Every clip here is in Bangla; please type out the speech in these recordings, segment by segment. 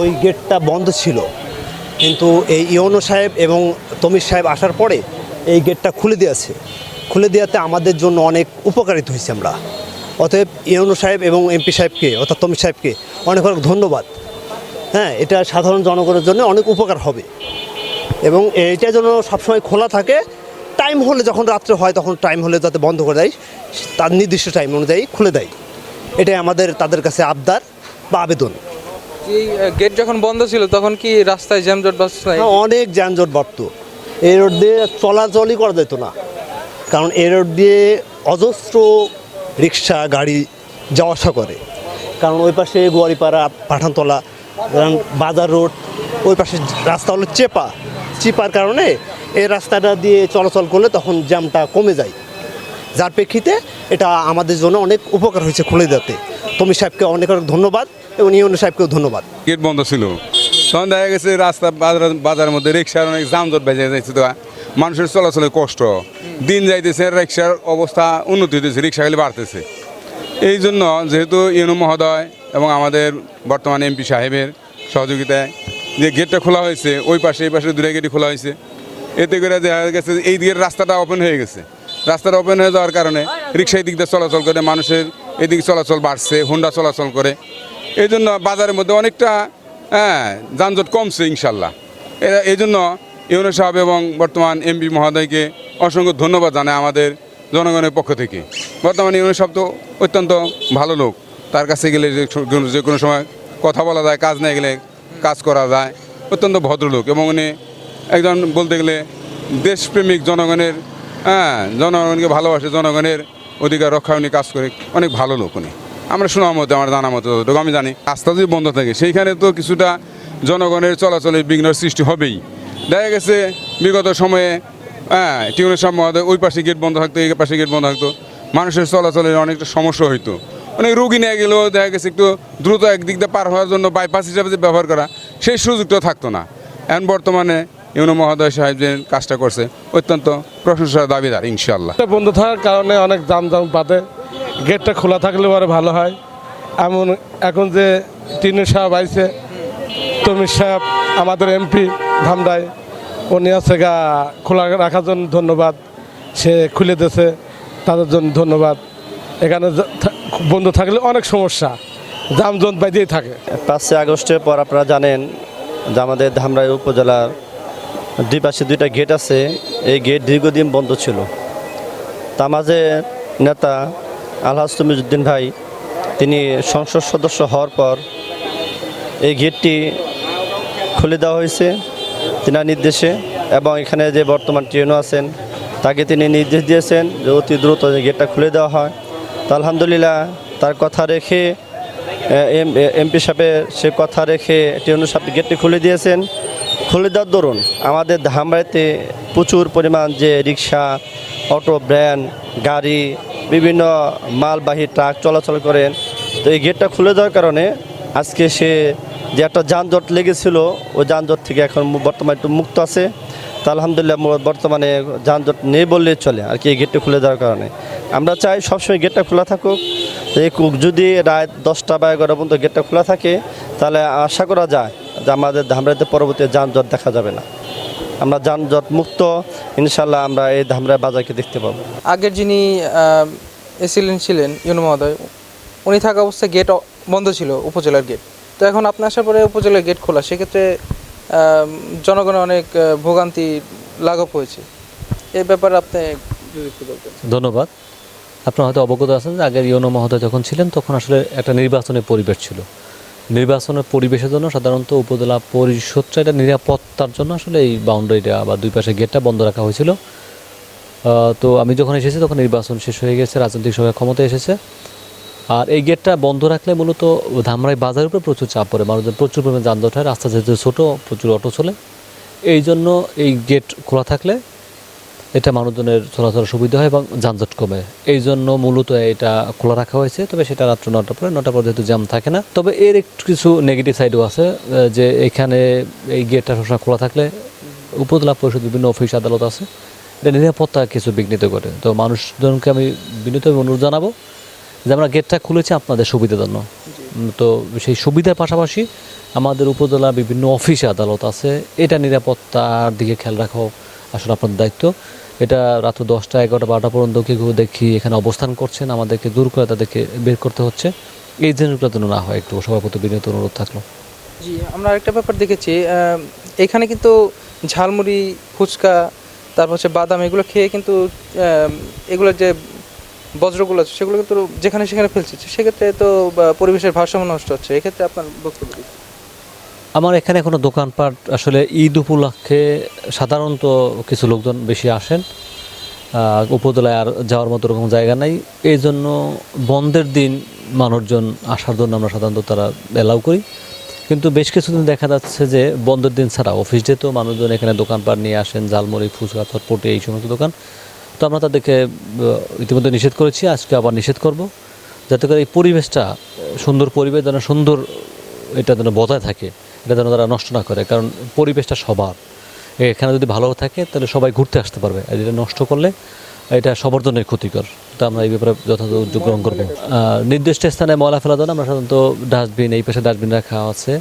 ওই গেটটা বন্ধ ছিল, কিন্তু এই ইওনো সাহেব এবং তমির সাহেব আসার পরে এই গেটটা খুলে দিয়েছে। খুলে দেওয়াতে আমাদের জন্য অনেক উপকারিত হয়েছে আমরা। অতএব ইওনো সাহেব এবং এমপি সাহেবকে অর্থাৎ তমির সাহেবকে অনেক অনেক ধন্যবাদ। হ্যাঁ, এটা সাধারণ জনগণের জন্য অনেক উপকার হবে এবং এইটা যেন সবসময় খোলা থাকে। টাইম হলে, যখন রাত্রে হয় তখন টাইম হলে যাতে বন্ধ করে দেয়, তার নির্দিষ্ট টাইম অনুযায়ী খুলে দেয়। এটাই আমাদের তাদের কাছে আবদার বা আবেদন। এই গেট যখন বন্ধ ছিল তখন কি রাস্তায় জ্যামজট বাসছে? অনেক যানজট বাড়তো। এই রোড দিয়ে চলাচলই করা যেত না, কারণ এই রোড দিয়ে অজস্র রিক্সা গাড়ি যাওয়া আসা করে। কারণ ওই পাশে গোয়ারিপাড়া, পাঠানতলা, বাজার রোড, ওই পাশে রাস্তা হলো চিপার কারণে এই রাস্তাটা দিয়ে চলাচল করলে তখন জ্যামটা কমে যায়। যার প্রেক্ষিতে এটা আমাদের জন্য অনেক উপকার হয়েছে খুলে দিতে। তমির সাহেবকে অনেক অনেক ধন্যবাদ এবং ইউনো সাহেবকেও ধন্যবাদ। গেট বন্ধ ছিল, তখন দেখা গেছে রাস্তা বাজারের মধ্যে রিক্সার অনেক যানজট বেজে যাচ্ছে, তো মানুষের চলাচলের কষ্ট দিন যাইতেছে, রিক্সার অবস্থা উন্নতি হতেছে, রিক্সা খালি বাড়তেছে। এই জন্য যেহেতু ইউনো মহোদয় এবং আমাদের বর্তমান এমপি সাহেবের সহযোগিতায় যে গেটটা খোলা হয়েছে, ওই পাশে এই পাশে দুটো গেটই খোলা হয়েছে, এতে করে দেখা গেছে এই দিকের রাস্তাটা ওপেন হয়ে গেছে। রাস্তাটা ওপেন হয়ে যাওয়ার কারণে রিক্সা এই দিক দিয়ে চলাচল করে, মানুষের এদিকে চলাচল বাড়ছে, হোন্ডা চলাচল করে। এই জন্য বাজারের মধ্যে অনেকটা যানজট কমছে ইনশাল্লাহ। এই জন্য ইউনো সাহেব এবং বর্তমান এমপি মহোদয়কে অসংখ্য ধন্যবাদ জানায় আমাদের জনগণের পক্ষ থেকে। বর্তমানে ইউনো সাহেব তো অত্যন্ত ভালো লোক, তার কাছে গেলে যে কোনো সময় কথা বলা যায়, কাজ না গেলে কাজ করা যায়, অত্যন্ত ভদ্রলোক এবং উনি একজন বলতে গেলে দেশপ্রেমিক, জনগণকে ভালোবাসে, জনগণের অধিকার রক্ষা উনি কাজ করে, অনেক ভালো লোক উনি। আমরা শোনা মতো, আমার জানা মতো যতটুকু আমি জানি, রাস্তা যদি বন্ধ থাকে সেইখানে তো কিছুটা জনগণের চলাচলের বিঘ্নের সৃষ্টি হবেই। দেখা গেছে বিগত সময়ে টিউনের সাহেব মহোদয় ওই পাশে গেট বন্ধ থাকতো, এই পাশে গেট বন্ধ থাকতো, মানুষের চলাচলের অনেকটা সমস্যা হইতো। অনেক রুগী নিয়ে গেলেও দেখা গেছে একটু দ্রুত একদিক দিয়ে পার হওয়ার জন্য বাইপাস হিসাবে যে ব্যবহার করা, সেই সুযোগটা থাকতো না। এখন বর্তমানে ইউনো মহোদয় সাহেব যে কাজটা করছে অত্যন্ত প্রশংসার দাবিদার ইনশাল্লাহ। বন্ধ থাকার কারণে অনেক জাম বাঁধে, গেটটা খোলা থাকলে পরে ভালো হয়। এখন যে টিনু সাহেব আইছে, তমির সাহেব আমাদের এমপি ধামরাই, উনি আছে খোলা রাখার জন্য ধন্যবাদ। সে খুলে দিয়েছে, তাদের জন্য ধন্যবাদ। এখানে বন্ধ থাকলে অনেক সমস্যা, যানজট বাঁধিয়েই থাকে। 5 আগস্টের পর আপনারা জানেন যে আমাদের ধামরাই উপজেলার দুই পাশে 2টা গেট আছে। এই গেট দীর্ঘদিন বন্ধ ছিল। তা মাঝে নেতা আলহাজ তমিজউদ্দিন ভাই, তিনি সংসদ সদস্য হওয়ার পর এই গেটটি খুলে দেওয়া হয়েছে তিনার নির্দেশে, এবং এখানে যে বর্তমান ট্রেনও আছেন তাকে তিনি নির্দেশ দিয়েছেন যে অতি দ্রুত গেটটা খুলে দেওয়া হয়। তো আলহামদুলিল্লাহ তার কথা রেখে এমপি সাহেবের সে কথা রেখে টিউনো সাহেব গেটটি খুলে দিয়েছেন। খুলে দেওয়ার দরুন আমাদের ধামরাইতে প্রচুর পরিমাণ যে রিক্সা, অটো, ভ্যান, গাড়ি, বিভিন্ন মালবাহী ট্রাক চলাচল করেন। তো এই গেটটা খুলে দেওয়ার কারণে আজকে সে যে একটা যানজট লেগেছিল, ওই যানজট থেকে এখন বর্তমানে একটু মুক্ত আছে। তা আলহামদুলিল্লাহ বর্তমানে যানজট নেই বললেই চলে আর কি, এই গেটটা খুলে দেওয়ার কারণে। আমরা চাই সবসময় গেটটা খোলা থাকুক। যদি রাত 10টা বা 11টা পর্যন্ত গেটটা খোলা থাকে, তাহলে আশা করা যায় যে আমাদের ধামরাইতে পরবর্তী যানজট দেখা যাবে না। আমরা যানজট মুক্ত ইনশাল্লাহ আমরা এই ধামরাই বাজারকে দেখতে পাবো। আগের যিনি ছিলেন ইউনো মহোদয়, উনি থাকা অবস্থায় গেট বন্ধ ছিল, উপজেলার গেট। তো এখন আপনি আসার পরে উপজেলার গেট খোলা, সেক্ষেত্রে জনগণের অনেক ভোগান্তি লাঘব হয়েছে। এই ব্যাপারে আপনি যদি একটু বলতেন। ধন্যবাদ। আপনারা হয়তো অবগত আছেন যে আগের ইউনো মহোদয় যখন ছিলেন তখন আসলে একটা নির্বাচনের পরিবেশ ছিল। নির্বাচনের পরিবেশের জন্য সাধারণত উপজেলা পরিষদটা এটা নিরাপত্তার জন্য আসলে এই বাউন্ডারিটা বা দুই পাশে গেটটা বন্ধ রাখা হয়েছিল। তো আমি যখন এসেছি তখন নির্বাচন শেষ হয়ে গেছে, রাজনৈতিক সরকার ক্ষমতায় এসেছে। আর এই গেটটা বন্ধ রাখলে মূলত ধামরাই বাজারের উপরে প্রচুর চাপ পড়ে, মানুষজন প্রচুর পরিমাণে যানজট হয়, রাস্তা যেহেতু ছোটো, প্রচুর অটো চলে। এই জন্য এই গেট খোলা থাকলে এটা মানুষজনের চলাচল সুবিধা হয় এবং যানজট কমে। এই জন্য মূলত এটা খোলা রাখা হয়েছে। তবে সেটা রাত্র 9টার পরে, 9টার পর যেহেতু জ্যাম থাকে না। তবে এর একটু কিছু নেগেটিভ সাইডও আছে, যে এখানে এই গেটটা সবসময় খোলা থাকলে উপজেলা পরিষদ বিভিন্ন অফিস আদালত আছে, এটা নিরাপত্তা কিছু বিঘ্নিত করে। তো মানুষজনকে আমি বিনীত অনুরোধ জানাবো যে আমরা গেটটা খুলেছি আপনাদের সুবিধার জন্য। তো সেই সুবিধার পাশাপাশি আমাদের উপজেলা বিভিন্ন অফিস আদালত আছে, এটা নিরাপত্তার দিকে খেয়াল রাখাও আসলে আপনার দায়িত্ব। এটা রাত 10টা 11টা 12টা পর্যন্ত কেউ দেখি এখানে অবস্থান করছেন, আমাদেরকে দূর করে তাদেরকে বের করতে হচ্ছে। এই জিনিসগুলো যেন না হয়, একটু সভাপতি বিনীত অনুরোধ থাকলো। জি, আমরা আরেকটা ব্যাপার দেখেছি, এখানে কিন্তু ঝালমুড়ি, ফুচকা, তারপর হচ্ছে বাদাম, এগুলো খেয়ে কিন্তু এগুলোর যে বজ্রগুলো আছে সেগুলো কিন্তু যেখানে সেখানে ফেলছে, সেক্ষেত্রে তো পরিবেশের ভারসাম্য নষ্ট হচ্ছে। এক্ষেত্রে আপনার বক্তব্য কী? আমার এখানে কোনো দোকানপাট আসলে ঈদ উপলক্ষে সাধারণত কিছু লোকজন বেশি আসেন, উপজেলায় আর যাওয়ার মতো রকম জায়গা নাই, এই জন্য বন্ধের দিন মানুষজন আসার জন্য আমরা সাধারণত তারা অ্যালাউ করি। কিন্তু বেশ কিছুদিন দেখা যাচ্ছে যে বন্ধের দিন ছাড়া অফিস ডে তো মানুষজন এখানে দোকানপাট নিয়ে আসেন, ঝালমুড়ি, ফুচকা, চটপটি, এই সমস্ত দোকান। তো আমরা তাদেরকে ইতিমধ্যে নিষেধ করেছি, আজকে আবার নিষেধ করব, যাতে করে এই পরিবেশটা সুন্দর পরিবেশ যেন সুন্দর এটা যেন বজায় থাকে, এটা যেন তারা নষ্ট না করে। কারণ পরিবেশটা সবার, এখানে যদি ভালো থাকে তাহলে সবাই ঘুরতে আসতে পারবে, আর এটা নষ্ট করলে এটা সবার জন্যই ক্ষতিকর। তো আমরা এই ব্যাপারে যথাযথ উদ্যোগ গ্রহণ করবো। নির্দিষ্ট স্থানে ময়লা ফেলা দেন, আমরা সাধারণত ডাস্টবিন, এই পাশে ডাস্টবিন রাখা আছে,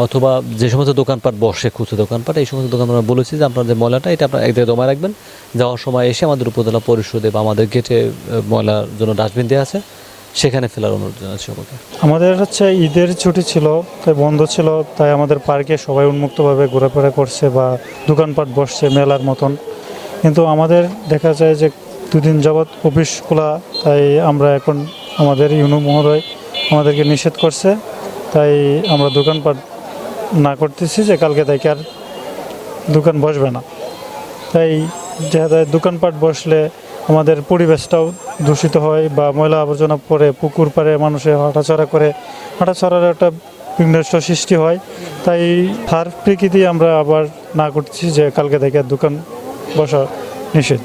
অথবা যে সমস্ত দোকানপাট বসে, খুচরো দোকানপাট, এই সমস্ত দোকান আমরা বলেছি যে আপনার যে ময়লাটা এটা আপনার এক জায়গায় জমা রাখবেন, যাওয়ার সময় এসে আমাদের উপজেলা পরিষদে বা আমাদের গেটে ময়লার জন্য ডাস্টবিন দেওয়া আছে, সেখানে ফেলার অনুরোধ জানাচ্ছি সবাইকে। আমাদের হচ্ছে ঈদের ছুটি ছিল, তাই বন্ধ ছিল, তাই আমাদের পার্কে সবাই উন্মুক্তভাবে ঘোরাফেরা করছে বা দোকানপাট বসছে মেলার মতন। কিন্তু আমাদের দেখা যায় যে দুদিন যাবৎ অফিস খোলা, তাই আমরা এখন আমাদের ইউনো মহোদয় আমাদেরকে নিষেধ করছে, তাই আমরা দোকানপাট না করতেছি যে কালকে থেকে আর দোকান বসবে না। তাই যেহেতু দোকানপাট বসলে আমাদের পরিবেশটাও দূষিত হয় বা ময়লা আবর্জনা পড়ে পুকুর পাড়ে মানুষে হাঁটাচলা করে, হাঁটাচলার একটা বিঘ্নস্ত সৃষ্টি হয়। তাই তার প্রকৃতি আমরা আবার না করছি যে কালকে থেকে দোকান বসা নিষেধ।